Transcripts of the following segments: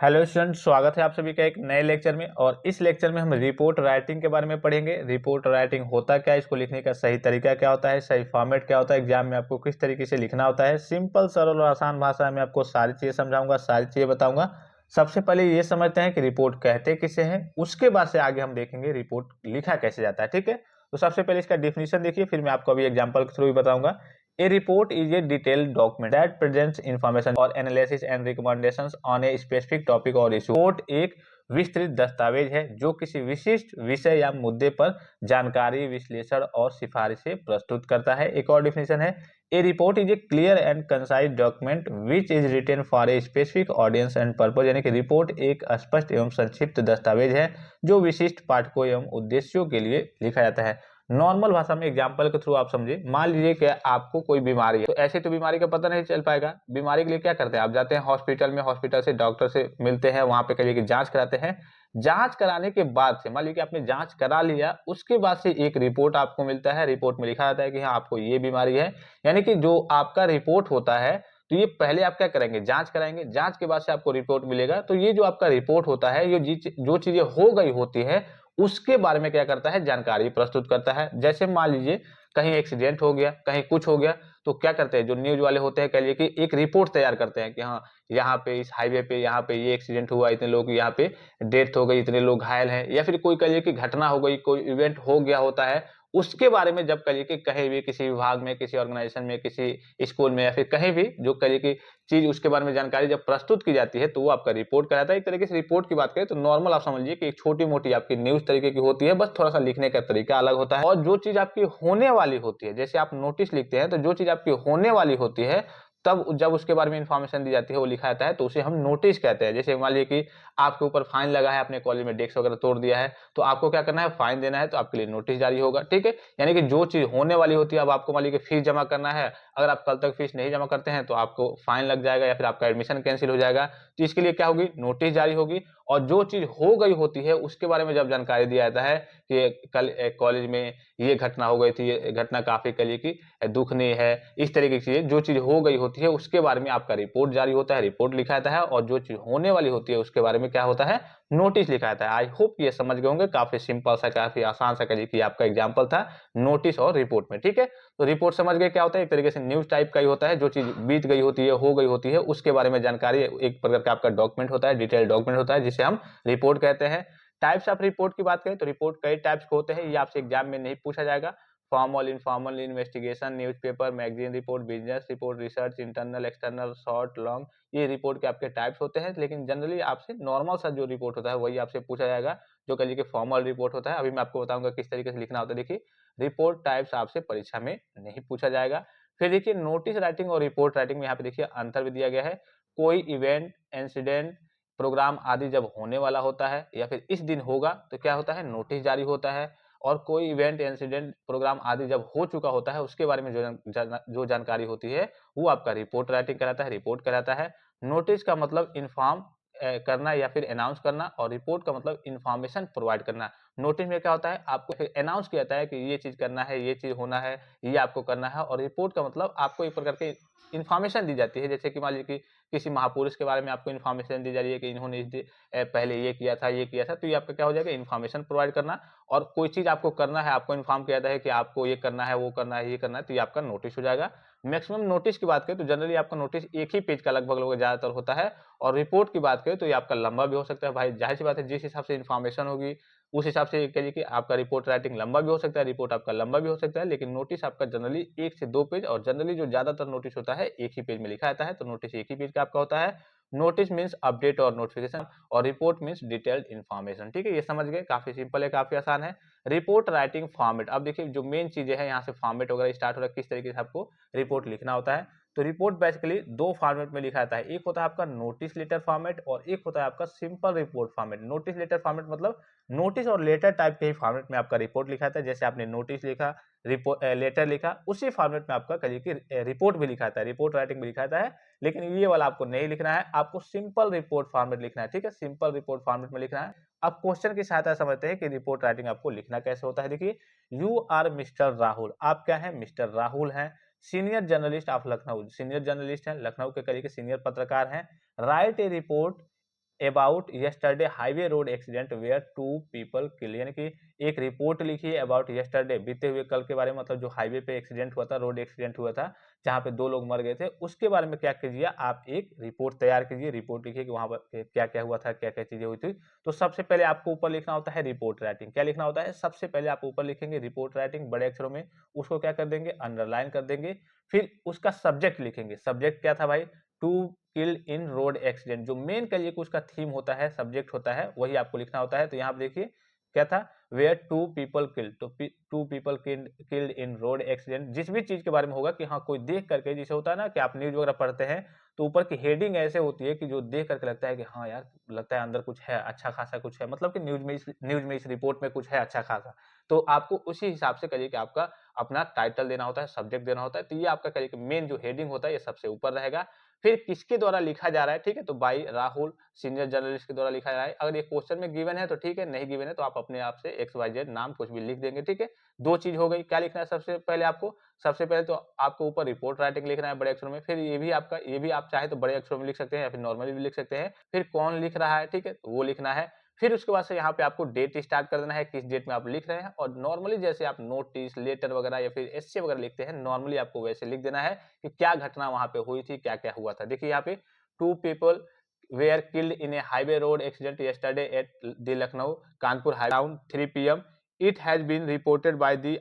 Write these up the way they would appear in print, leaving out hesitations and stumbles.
Hello student, स्वागत है आप सभी का एक नए लेक्चर में। और इस लेक्चर में हम रिपोर्ट राइटिंग के बारे में पढ़ेंगे। रिपोर्ट राइटिंग होता क्या है, इसको लिखने का सही तरीका क्या होता है, सही फॉर्मेट क्या होता है, एग्जाम में आपको किस तरीके से लिखना होता है। सिंपल सरल और आसान भाषा में आपको सारी चीजें समझाऊंगा, सारी चीजें बताऊंगा। सबसे पहले ये समझते हैं कि रिपोर्ट कहते किसे हैं, उसके बाद से आगे हम देखेंगे रिपोर्ट लिखा कैसे जाता है। ठीक है, तो सबसे पहले इसका डिफिनीशन देखिए, फिर मैं आपको अभी एग्जाम्पल के थ्रू भी बताऊंगा। A report is a detailed document that presents information or analysis and recommendations on a specific topic or issue. Report एक विस्तृत दस्तावेज है जो किसी विशिष्ट विषय या मुद्दे पर जानकारी, विश्लेषण और सिफारिशें प्रस्तुत करता है। एक और डिफिनेशन है, a report is a clear and concise document which is written for a specific audience and purpose. यानी कि रिपोर्ट एक स्पष्ट एवं संक्षिप्त दस्तावेज है जो विशिष्ट पाठकों एवं उद्देश्यों के लिए लिखा जाता है। नॉर्मल भाषा में एग्जाम्पल के थ्रू आप समझिए। मान लीजिए कि आपको कोई बीमारी है, तो ऐसे तो बीमारी का पता नहीं चल पाएगा। बीमारी के लिए क्या करते हैं, आप जाते हैं हॉस्पिटल में, हॉस्पिटल से डॉक्टर से मिलते हैं, वहां पे कहिए कि जांच कराते हैं। जांच कराने के बाद से मान लीजिए कि आपने जांच करा लिया, उसके बाद से एक रिपोर्ट आपको मिलता है। रिपोर्ट में लिखा जाता है कि हाँ आपको ये बीमारी है। यानी कि जो आपका रिपोर्ट होता है, तो ये पहले आप क्या करेंगे, जांच कराएंगे, जांच के बाद से आपको रिपोर्ट मिलेगा। तो ये जो आपका रिपोर्ट होता है, ये जो चीजें हो गई होती है उसके बारे में क्या करता है, जानकारी प्रस्तुत करता है। जैसे मान लीजिए कहीं एक्सीडेंट हो गया, कहीं कुछ हो गया, तो क्या करते हैं, जो न्यूज वाले होते हैं, कह लिए कि एक रिपोर्ट तैयार करते हैं कि हाँ यहाँ पे इस हाईवे पे यहाँ पे ये एक्सीडेंट हुआ, इतने लोग यहाँ पे डेथ हो गई, इतने लोग घायल हैं। या फिर कोई कह लिए कि घटना हो गई, कोई इवेंट हो गया होता है, उसके बारे में जब कहिए कि कहीं भी किसी विभाग में, किसी ऑर्गेनाइजेशन में, किसी स्कूल में या फिर कहीं भी जो कहिए कि चीज उसके बारे में जानकारी जब प्रस्तुत की जाती है, तो वो आपका रिपोर्ट कहलाता है। एक तरीके से रिपोर्ट की बात करें तो नॉर्मल आप समझिए कि एक छोटी मोटी आपकी न्यूज तरीके की होती है, बस थोड़ा सा लिखने का तरीका अलग होता है। और जो चीज आपकी होने वाली होती है, जैसे आप नोटिस लिखते हैं, तो जो चीज आपकी होने वाली होती है, तब जब उसके बारे में इंफॉर्मेशन दी जाती है, वो लिखा जाता है, तो उसे हम नोटिस कहते हैं। जैसे मान लीजिए कि आपके ऊपर फाइन लगा है, अपने कॉलेज में डेस्क वगैरह तोड़ दिया है, तो आपको क्या करना है, फाइन देना है, तो आपके लिए नोटिस जारी होगा। ठीक है, यानी कि जो चीज होने वाली होती है, अब आपको मान लीजिए कि फीस जमा करना है, अगर आप कल तक फीस नहीं जमा करते हैं तो आपको फाइन लग जाएगा या फिर आपका एडमिशन कैंसिल हो जाएगा। तो इसके लिए क्या होगी, नोटिस जारी होगी। और जो चीज हो गई होती है उसके बारे में जब जानकारी दिया जाता है कि कल कॉलेज में ये घटना हो गई थी, ये घटना काफी कल की दुखनीय है, इस तरीके की चीजें जो चीज हो गई होती है उसके बारे में आपका रिपोर्ट जारी होता है, रिपोर्ट लिखा जाता है। और जो चीज होने वाली होती है उसके बारे में क्या होता है, नोटिस लिखा जाता है। आई होप ये समझ गए होंगे, काफी सिंपल सा, काफी आसान सा कहिए कि आपका एग्जाम्पल था नोटिस और रिपोर्ट में। ठीक है, तो रिपोर्ट समझ गए क्या होता है, एक तरीके से न्यूज टाइप का ही होता है। जो चीज बीत गई होती है, हो गई होती है, उसके बारे में जानकारी, एक प्रकार का आपका डॉक्यूमेंट होता है, डिटेल डॉक्यूमेंट होता है, जिसे हम रिपोर्ट कहते हैं। टाइप्स ऑफ रिपोर्ट की बात करें तो रिपोर्ट कई टाइप्स के होते हैं, ये आपसे एग्जाम में नहीं पूछा जाएगा। Formal, informal, investigation, newspaper, magazine report, business report, research, internal, external, short, long, ये रिपोर्ट के आपके टाइप्स होते हैं। लेकिन जनरली आपसे नॉर्मल सा जो रिपोर्ट होता है वही आपसे पूछा जाएगा, जो कह लीजिए फॉर्मल रिपोर्ट होता है। अभी मैं आपको बताऊंगा किस तरीके से लिखना होता है। देखिए, रिपोर्ट टाइप्स आपसे परीक्षा में नहीं पूछा जाएगा। फिर देखिए, नोटिस राइटिंग और रिपोर्ट राइटिंग में यहाँ पे देखिए अंतर भी दिया गया है। कोई इवेंट, इंसिडेंट, प्रोग्राम आदि जब होने वाला होता है या फिर इस दिन होगा, तो क्या होता है, नोटिस जारी होता है। और कोई इवेंट, इंसिडेंट, प्रोग्राम आदि जब हो चुका होता है, उसके बारे में जो जानकारी होती है, वो आपका रिपोर्ट राइटिंग कहलाता है, रिपोर्ट कहलाता है। नोटिस का मतलब इन्फॉर्म करना या फिर अनाउंस करना, और रिपोर्ट का मतलब इन्फॉर्मेशन प्रोवाइड करना। नोटिस में क्या होता है, आपको फिर अनाउंस किया जाता है कि ये चीज करना है, ये चीज होना है, ये आपको करना है। और रिपोर्ट का मतलब आपको एक प्रकार के इन्फॉर्मेशन दी जाती है। जैसे कि मान लीजिए कि किसी महापुरुष के बारे में आपको इन्फॉर्मेशन दी जा रही है कि इन्होंने पहले ये किया था, ये किया था, तो ये आपका क्या हो जाएगा, इन्फॉर्मेशन प्रोवाइड करना। और कोई चीज आपको करना है, आपको इन्फॉर्म किया जाता है कि आपको ये करना है, वो करना है, ये करना है, तो ये आपका नोटिस हो जाएगा। मैक्सिमम नोटिस की बात करें तो जनरली आपका नोटिस एक ही पेज का लगभग लगभग ज्यादातर होता है। और रिपोर्ट की बात करें तो ये आपका लंबा भी हो सकता है। भाई जाहिर सी बात है, जिस हिसाब से इन्फॉर्मेशन होगी उस हिसाब से कहिए कि आपका रिपोर्ट राइटिंग लंबा भी हो सकता है, रिपोर्ट आपका लंबा भी हो सकता है। लेकिन नोटिस आपका जनरली 1 से 2 पेज, और जनरली जो ज्यादातर नोटिस होता है एक ही पेज में लिखा जाता है, तो नोटिस एक ही पेज का आपका होता है। नोटिस मीन्स अपडेट और नोटिफिकेशन, और रिपोर्ट मीन्स डिटेल्ड इन्फॉर्मेशन। ठीक है, ये समझ गए, काफी सिंपल है, काफी आसान है। रिपोर्ट राइटिंग फॉर्मेट, अब देखिए जो मेन चीजें हैं यहाँ से फॉर्मेट वगैरह स्टार्ट हो रहा है, किस तरीके से आपको रिपोर्ट लिखना होता है। तो रिपोर्ट बेसिकली 2 फॉर्मेट में लिखा जाता है, एक होता है आपका नोटिस लेटर फॉर्मेट और एक होता है आपका simple report format. Notice letter format मतलब नोटिस और लेटर टाइप के ही फॉर्मेट में आपका रिपोर्ट लिखा था। जैसे आपने नोटिस लिखा, रिपोर्ट लेटर लिखा, उसी फॉर्मेट में आपका कहिए कि रिपोर्ट भी लिखा था, रिपोर्ट राइटिंग भी लिखा है। लेकिन ये वाला आपको नहीं लिखना है, आपको सिंपल रिपोर्ट फॉर्मेट लिखना है। ठीक है, सिंपल रिपोर्ट फॉर्मेट में लिखना है। अब क्वेश्चन की सहायता से समझते हैं कि रिपोर्ट राइटिंग आपको लिखना कैसे होता है। देखिए, यू आर मिस्टर राहुल, आप क्या है, मिस्टर राहुल हैं, senior journalist of Lucknow, senior journalist हैं, लखनऊ के करिए कि सीनियर पत्रकार हैं। Write a report about yesterday highway road accident where 2 people kill, यानी कि एक रिपोर्ट लिखी है अबाउट यस्टरडे, बीते हुए कल के बारे में, मतलब जो हाईवे पे एक्सीडेंट हुआ था, रोड एक्सीडेंट हुआ था जहाँ पे 2 लोग मर गए थे, उसके बारे में क्या कीजिए आप एक रिपोर्ट तैयार कीजिए। रिपोर्ट लिखिए कि वहाँ पर क्या-क्या हुआ था, क्या-क्या चीज़ें हुई थी। तो सबसे पहले आपको ऊपर लिखना होता है रिपोर्ट राइटिंग। क्या लिखना होता है? सबसे पहले आप ऊपर लिखेंगे रिपोर्ट राइटिंग बड़े अक्षरों में, उसको क्या कर देंगे? अंडरलाइन कर देंगे। फिर उसका सब्जेक्ट लिखेंगे। सब्जेक्ट क्या था भाई? 2 किल्ड इन रोड एक्सीडेंट। जो मेन कहिए कि उसका थीम होता है, सब्जेक्ट होता है, वही आपको लिखना होता है। तो यहाँ पे देखिए क्या था? वेयर 2 पीपल किल्ड, तो 2 people killed in road accident. जिस भी चीज के बारे में होगा कि हाँ कोई देख करके, जैसे होता है ना कि आप न्यूज वगैरह पढ़ते हैं तो ऊपर की हेडिंग ऐसे होती है कि जो देख करके लगता है कि हाँ यार, लगता है अंदर कुछ है, अच्छा खासा कुछ है, मतलब कि न्यूज में इस रिपोर्ट में कुछ है अच्छा खासा। तो आपको उसी हिसाब से करिए कि आपका अपना टाइटल देना होता है, सब्जेक्ट देना होता है। तो ये आपका करिए कि मेन जो हेडिंग होता है ये सबसे ऊपर रहेगा। फिर किसके द्वारा लिखा जा रहा है, ठीक है? तो बाय राहुल, सीनियर जर्नलिस्ट के द्वारा लिखा जा रहा है। अगर ये क्वेश्चन में गिवन है तो ठीक है, नहीं गिवन है तो आप अपने आप से XYZ नाम कुछ भी लिख देंगे, ठीक है? 2 चीज़ हो गई। क्या लिखना है सबसे पहले आपको? सबसे पहले तो आपको ऊपर रिपोर्ट राइटिंग लिखना है बड़े अक्षरों में। फिर ये भी आप चाहे तो बड़े अक्षरों में लिख सकते हैं या फिर नॉर्मली भी लिख सकते हैं। फिर कौन लिख रहा है, ठीक है? तो वो लिखना है। फिर उसके बाद से यहाँ पे आपको डेट स्टार्ट कर देना है, किस डेट में आप लिख रहे हैं, और नॉर्मली जैसे आप नोटिस, लेटर वगैरह या फिर एस्से वगैरह लिखते हैं, नॉर्मली आपको वैसे लिख देना है कि क्या घटना वहाँ पे हुई थी, क्या-क्या हुआ था। देखिए यहाँ पे 2 people were killed in a highway road accident yesterday at the Lucknow Kanpur highway around 3 p.m. It has been reported by the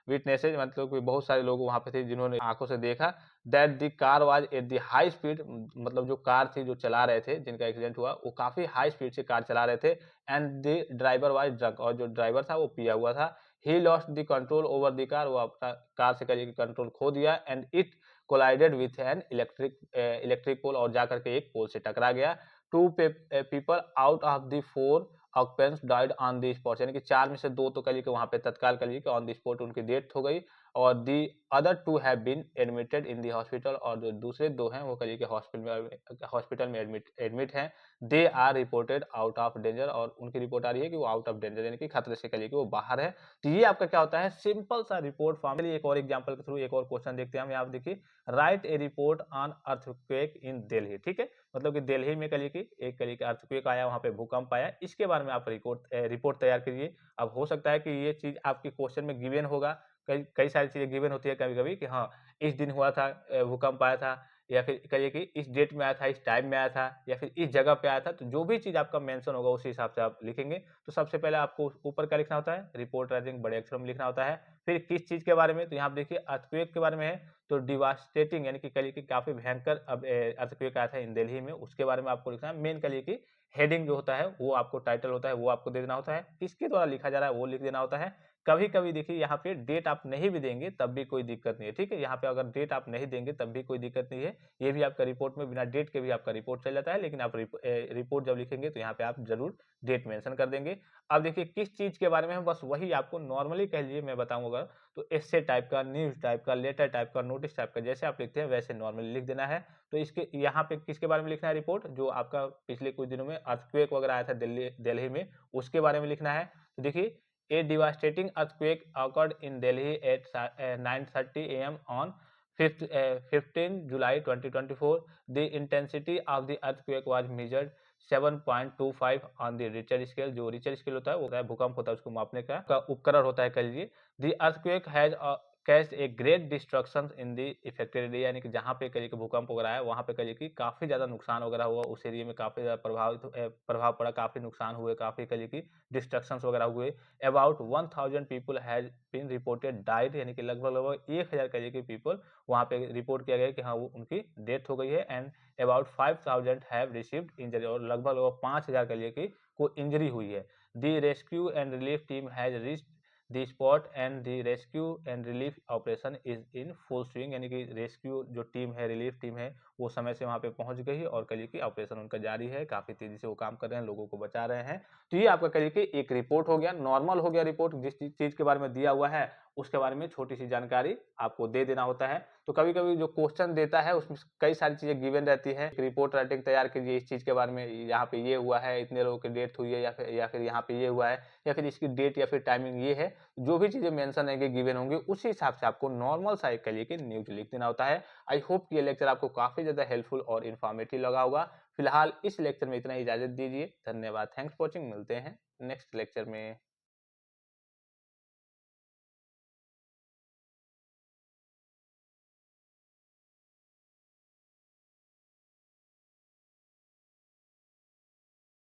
witnesses, मतलब कि बहुत सारे लोग वहां पे थे जिन्होंने आंखों से देखा, that the car was at the high speed, मतलब जो कार थी जो चला रहे थे, जिनका एक्सीडेंट हुआ वो काफी हाई स्पीड से कार चला रहे थे, and the driver was drunk, और जो ड्राइवर था वो पिया हुआ था। He lost the control over the car, वो अपना कार से करिए कंट्रोल खो दिया, and it collided with an electric pole, और जाकर के एक पोल से टकरा गया। 2 people out of the 4 occupants died on the spot, यानी कि 4 में से 2 तो कहिए कि वहां पे तत्काल कहिए कि ऑन द स्पॉट उनकी डेथ हो गई, और the other 2 have been admitted in the hospital, और जो दूसरे 2 हैं वो कहिए कि हॉस्पिटल में एडमिट हैं। They are reported out of danger, और उनकी रिपोर्ट आ रही है कि वो आउट ऑफ डेंजर, यानी कि खतरे से कहिए कि वो बाहर है। तो ये आपका क्या होता है? सिंपल सा रिपोर्ट फॉर्म। एक और एग्जांपल के थ्रू एक और क्वेश्चन देखते हैं हम। यहाँ देखिए, right a report on earthquake इन दिल्ली, ठीक है? मतलब कि दिल्ली में कहिए कि एक कहिए कि अर्थक्वेक आया, वहां पे भूकंप आया, इसके बारे में आप रिपोर्ट तैयार कीजिए। अब हो सकता है कि ये चीज आपके क्वेश्चन में गिवन होगा, कई कई सारी चीजें गिवन होती है कभी कभी कि हाँ इस दिन हुआ था, भूकंप आया था, या फिर कहिए कि इस डेट में आया था, इस टाइम में आया था, या फिर इस जगह पे आया था। तो जो भी चीज आपका मेंशन होगा उसी हिसाब से आप लिखेंगे। तो सबसे पहले आपको ऊपर क्या लिखना होता है? रिपोर्ट राइटिंग बड़े अक्षरों में लिखना होता है। फिर किस चीज के बारे में? तो यहाँ पे देखिए अर्थक्वेक के बारे में है, तो डिवास्टेटिंग, यानी कि कहिए कि काफी भयंकर अब अर्थक्वेक आया था इन दिल्ली में, उसके बारे में आपको लिखना है। मेन कहिए कि हेडिंग जो होता है वो आपको टाइटल होता है वो आपको दे देना होता है, किसके द्वारा लिखा जा रहा है वो लिख देना होता है। कभी कभी देखिए यहाँ पे डेट आप नहीं भी देंगे तब भी कोई दिक्कत नहीं है, ठीक है? यहाँ पे अगर डेट आप नहीं देंगे तब भी कोई दिक्कत नहीं है। ये भी आपका रिपोर्ट में बिना डेट के भी आपका रिपोर्ट चल जाता है, लेकिन आप रिपोर्ट जब लिखेंगे तो यहाँ पे आप जरूर डेट मेंशन कर देंगे। अब देखिए किस चीज के बारे में है, बस वही आपको नॉर्मली कह लीजिए, मैं बताऊंगा तो एस्से टाइप का, न्यूज टाइप का, लेटर टाइप का, नोटिस टाइप का, जैसे आप लिखते हैं वैसे नॉर्मली लिख देना है। तो इसके यहाँ पे किसके बारे में लिखना है? रिपोर्ट जो आपका पिछले कुछ दिनों में अर्थक्वेक वगैरह आया था दिल्ली में, उसके बारे में लिखना है। तो देखिए, a devastating earthquake occurred in Delhi at 9:30 a.m. on 15 July 2024. The intensity of the earthquake was measured 7.25 on the Richter scale। जो रिचर स्केल होता है वो क्या है? भूकंप होता है, उसको मापने का उपकरण होता है कह लीजिए। The earthquake has caused a great destruction in the affected area, यानी कि जहाँ पे कहिए कि भूकंप वगैरह है वहाँ पे कहिए कि काफी ज्यादा नुकसान वगैरह हुआ, उस एरिया में काफी ज्यादा प्रभाव पड़ा, काफी नुकसान हुए, काफी कहिए कि डिस्ट्रक्शंस वगैरह हुए। About 1000 people has been reported died, यानी कि लगभग 1000 कहिए कि पीपल वहाँ पे रिपोर्ट किया गया कि हाँ वो उनकी डेथ हो गई है। And about 5000 have received injury, और लगभग 5000 कहिए कि को इंजरी हुई है। The rescue and relief team has reached the spot and the rescue and relief operation is in full swing, यानी कि रेस्क्यू जो टीम है, रिलीफ टीम है, वो समय से वहाँ पे पहुंच गई है, और कहिए कि ऑपरेशन उनका जारी है, काफी तेजी से वो काम कर रहे हैं, लोगों को बचा रहे हैं। तो ये आपका कहिए कि एक रिपोर्ट हो गया, नॉर्मल हो गया रिपोर्ट, जिस चीज के बारे में दिया हुआ है उसके बारे में छोटी सी जानकारी आपको दे देना होता है। तो कभी कभी जो क्वेश्चन देता है उसमें कई सारी चीजें गिवन रहती है, रिपोर्ट राइटिंग तैयार कीजिए इस चीज के बारे में, यहाँ पे ये हुआ है, इतने लोगों की डेथ हुई है, या फिर यहाँ पे ये हुआ है, या फिर इसकी डेट या फिर टाइमिंग ये है। जो भी चीजें मेंशन है कि गिवन होंगे उसी हिसाब से आपको नॉर्मल सा एक कहिए कि न्यूज लिख देना होता है। आई होप कि ये लेक्चर आपको काफी ज्यादा हेल्पफुल और इन्फॉर्मेटिव लगा होगा। फिलहाल इस लेक्चर में इतना ही, इजाजत दीजिए। धन्यवाद। Thanks for watching. मिलते हैं नेक्स्ट लेक्चर में।